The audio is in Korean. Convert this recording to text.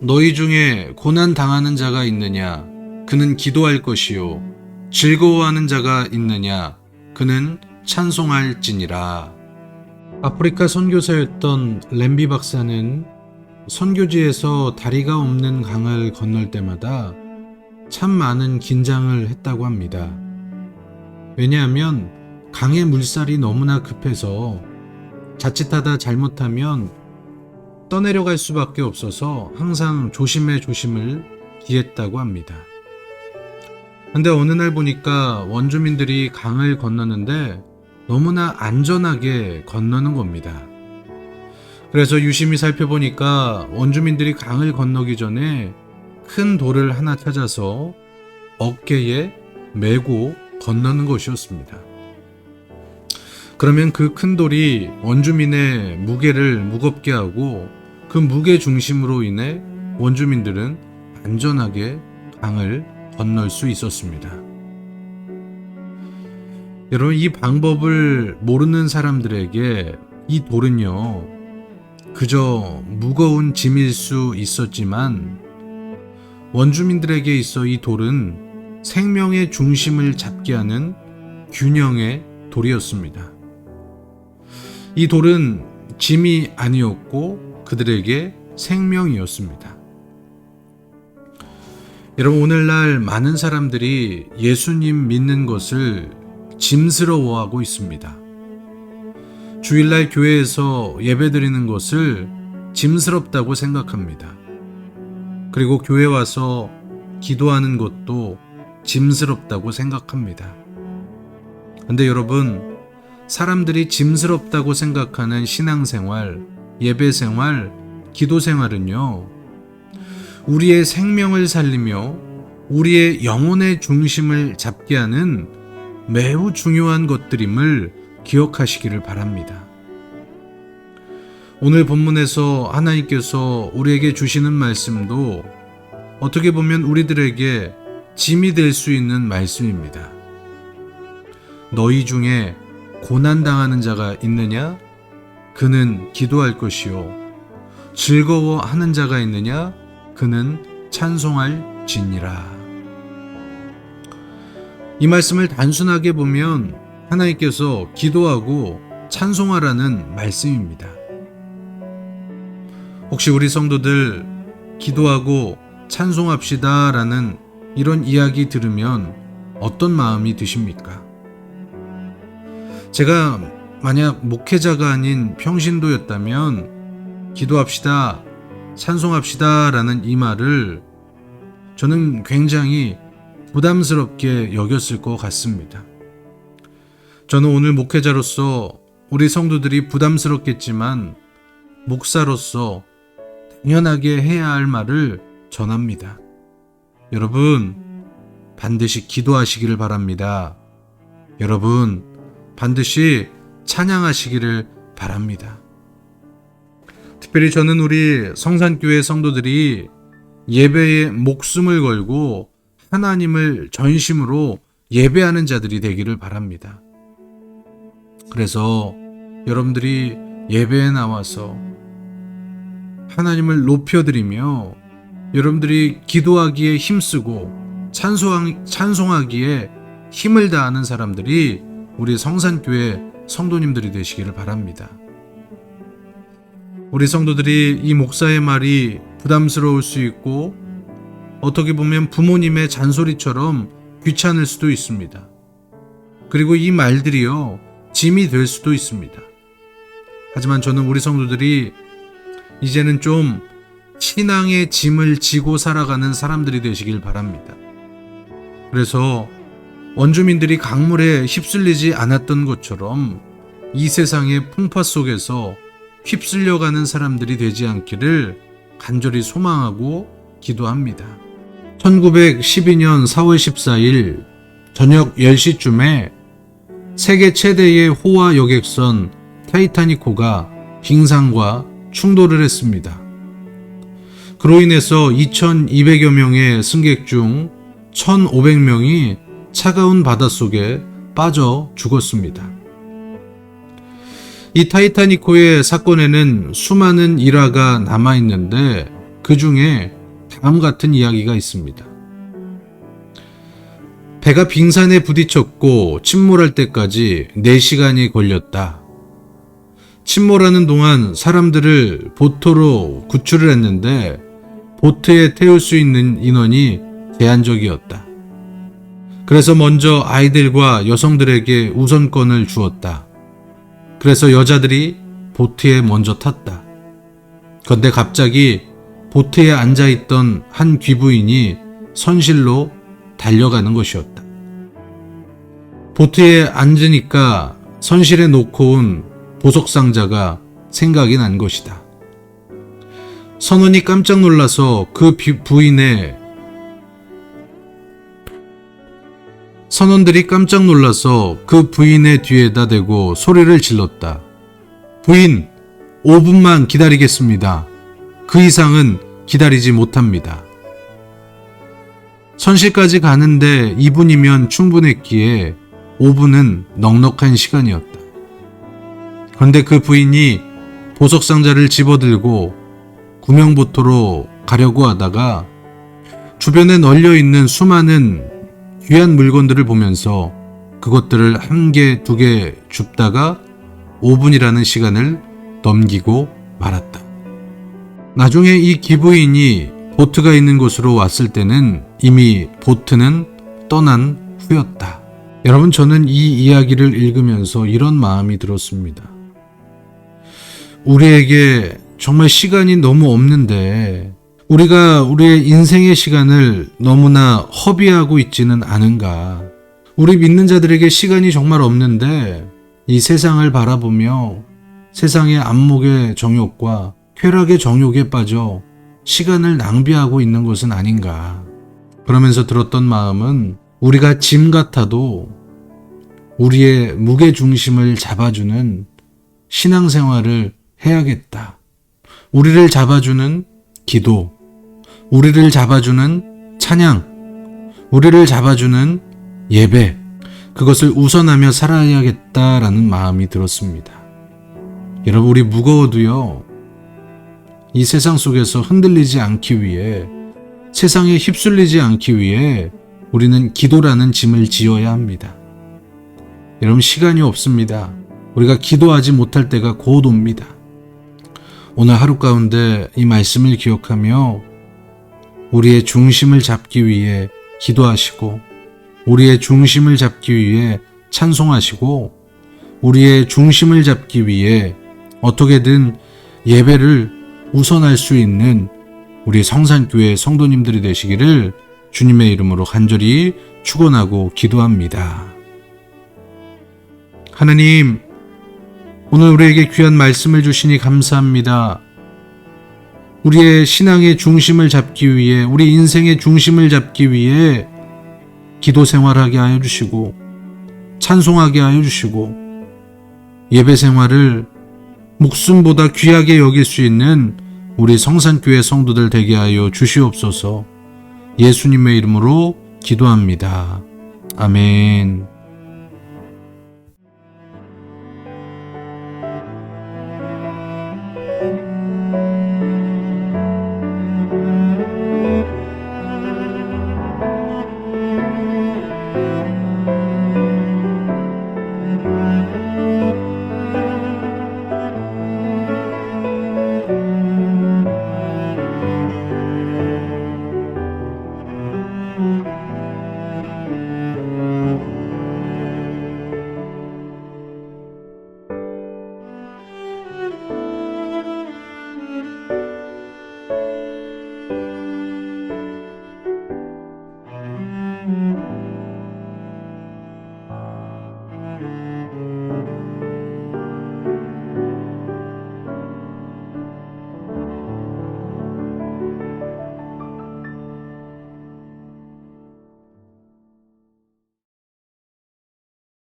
너희 중에 고난 당하는 자가 있느냐? 그는 기도할 것이요. 즐거워하는 자가 있느냐? 그는 찬송할지니라. 아프리카 선교사였던 램비 박사는 선교지에서 다리가 없는 강을 건널 때마다 참 많은 긴장을 했다고 합니다. 왜냐하면 강의 물살이 너무나 급해서 자칫하다 잘못하면 떠내려갈 수밖에 없어서 항상 조심에 조심을 기했다고 합니다. 근데 어느 날 보니까 원주민들이 강을 건너는데 너무나 안전하게 건너는 겁니다. 그래서 유심히 살펴보니까 원주민들이 강을 건너기 전에 큰 돌을 하나 찾아서 어깨에 메고 건너는 것이었습니다. 그러면 그 큰 돌이 원주민의 무게를 무겁게 하고 그 무게 중심으로 인해 원주민들은 안전하게 강을 건널 수 있었습니다. 여러분, 이 방법을 모르는 사람들에게 이 돌은요, 그저 무거운 짐일 수 있었지만 원주민들에게 있어 이 돌은 생명의 중심을 잡게 하는 균형의 돌이었습니다. 이 돌은 짐이 아니었고 그들에게 생명이었습니다. 여러분, 오늘날 많은 사람들이 예수님 믿는 것을 짐스러워하고 있습니다. 주일날 교회에서 예배드리는 것을 짐스럽다고 생각합니다. 그리고 교회 와서 기도하는 것도 짐스럽다고 생각합니다. 근데 여러분, 사람들이 짐스럽다고 생각하는 신앙생활, 예배생활, 기도생활은요, 우리의 생명을 살리며 우리의 영혼의 중심을 잡게 하는 매우 중요한 것들임을 기억하시기를 바랍니다. 오늘 본문에서 하나님께서 우리에게 주시는 말씀도 어떻게 보면 우리들에게 짐이 될 수 있는 말씀입니다. 너희 중에 고난당하는 자가 있느냐? 그는 기도할 것이요. 즐거워하는 자가 있느냐? 그는 찬송할지니라. 이 말씀을 단순하게 보면 하나님께서 기도하고 찬송하라는 말씀입니다. 혹시 우리 성도들 기도하고 찬송합시다 라는 이런 이야기 들으면 어떤 마음이 드십니까? 제가 만약 목회자가 아닌 평신도였다면 기도합시다, 찬송합시다 라는 이 말을 저는 굉장히 부담스럽게 여겼을 것 같습니다. 저는 오늘 목회자로서 우리 성도들이 부담스럽겠지만 목사로서 당연하게 해야 할 말을 전합니다. 여러분, 반드시 기도하시기를 바랍니다. 여러분, 반드시 찬양하시기를 바랍니다. 특별히 저는 우리 성산교회 성도들이 예배에 목숨을 걸고 하나님을 전심으로 예배하는 자들이 되기를 바랍니다. 그래서 여러분들이 예배에 나와서 하나님을 높여드리며 여러분들이 기도하기에 힘쓰고 찬송하기에 힘을 다하는 사람들이 우리 성산교회 성도님들이 되시기를 바랍니다. 우리 성도들이 이 목사의 말이 부담스러울 수 있고 어떻게 보면 부모님의 잔소리처럼 귀찮을 수도 있습니다. 그리고 이 말들이요, 짐이 될 수도 있습니다. 하지만 저는 우리 성도들이 이제는 좀 신앙의 짐을 지고 살아가는 사람들이 되시길 바랍니다. 그래서 원주민들이 강물에 휩쓸리지 않았던 것처럼 이 세상의 풍파 속에서 휩쓸려가는 사람들이 되지 않기를 간절히 소망하고 기도합니다. 1912년 4월 14일 저녁 10시쯤에 세계 최대의 호화 여객선 타이타닉호가 빙상과 충돌을 했습니다. 그로 인해서 2200여 명의 승객 중 1500명이 차가운 바닷속에 빠져 죽었습니다. 이 타이타닉호의 사건에는 수많은 일화가 남아있는데 그 중에 다음 같은 이야기가 있습니다. 배가 빙산에 부딪혔고 침몰할 때까지 4시간이 걸렸다. 침몰하는 동안 사람들을 보트로 구출을 했는데 보트에 태울 수 있는 인원이 제한적이었다. 그래서 먼저 아이들과 여성들에게 우선권을 주었다. 그래서 여자들이 보트에 먼저 탔다. 그런데 갑자기 보트에 앉아있던 한 귀부인이 선실로 달려가는 것이었다. 보트에 앉으니까 선실에 놓고 온 보석상자가 생각이 난 것이다. 선원이 깜짝 놀라서 선원들이 깜짝 놀라서 그 부인의 뒤에다 대고 소리를 질렀다. 부인, 5분만 기다리겠습니다. 그 이상은 기다리지 못합니다. 선실까지 가는데 2분이면 충분했기에 5분은 넉넉한 시간이었다. 그런데 그 부인이 보석상자를 집어들고 구명보토로 가려고 하다가 주변에 널려있는 수많은 귀한 물건들을 보면서 그것들을 1개, 2개 줍다가 5분이라는 시간을 넘기고 말았다. 나중에 이 기부인이 보트가 있는 곳으로 왔을 때는 이미 보트는 떠난 후였다. 여러분, 저는 이 이야기를 읽으면서 이런 마음이 들었습니다. 우리에게 정말 시간이 너무 없는데 우리가 우리의 인생의 시간을 너무나 허비하고 있지는 않은가. 우리 믿는 자들에게 시간이 정말 없는데 이 세상을 바라보며 세상의 안목의 정욕과 쾌락의 정욕에 빠져 시간을 낭비하고 있는 것은 아닌가. 그러면서 들었던 마음은 우리가 짐 같아도 우리의 무게중심을 잡아주는 신앙생활을 해야겠다. 우리를 잡아주는 기도, 우리를 잡아주는 찬양, 우리를 잡아주는 예배, 그것을 우선하며 살아야겠다라는 마음이 들었습니다. 여러분, 우리 무거워도요, 이 세상 속에서 흔들리지 않기 위해, 세상에 휩쓸리지 않기 위해 우리는 기도라는 짐을 지어야 합니다. 여러분, 시간이 없습니다. 우리가 기도하지 못할 때가 곧 옵니다. 오늘 하루 가운데 이 말씀을 기억하며 우리의 중심을 잡기 위해 기도하시고, 우리의 중심을 잡기 위해 찬송하시고, 우리의 중심을 잡기 위해 어떻게든 예배를 우선할 수 있는 우리 성산교회 성도님들이 되시기를 주님의 이름으로 간절히 축원하고 기도합니다. 하나님, 오늘 우리에게 귀한 말씀을 주시니 감사합니다. 우리의 신앙의 중심을 잡기 위해, 우리 인생의 중심을 잡기 위해 기도 생활하게 하여 주시고, 찬송하게 하여 주시고, 예배 생활을 목숨보다 귀하게 여길 수 있는 우리 성산교회 성도들 되게 하여 주시옵소서. 예수님의 이름으로 기도합니다. 아멘.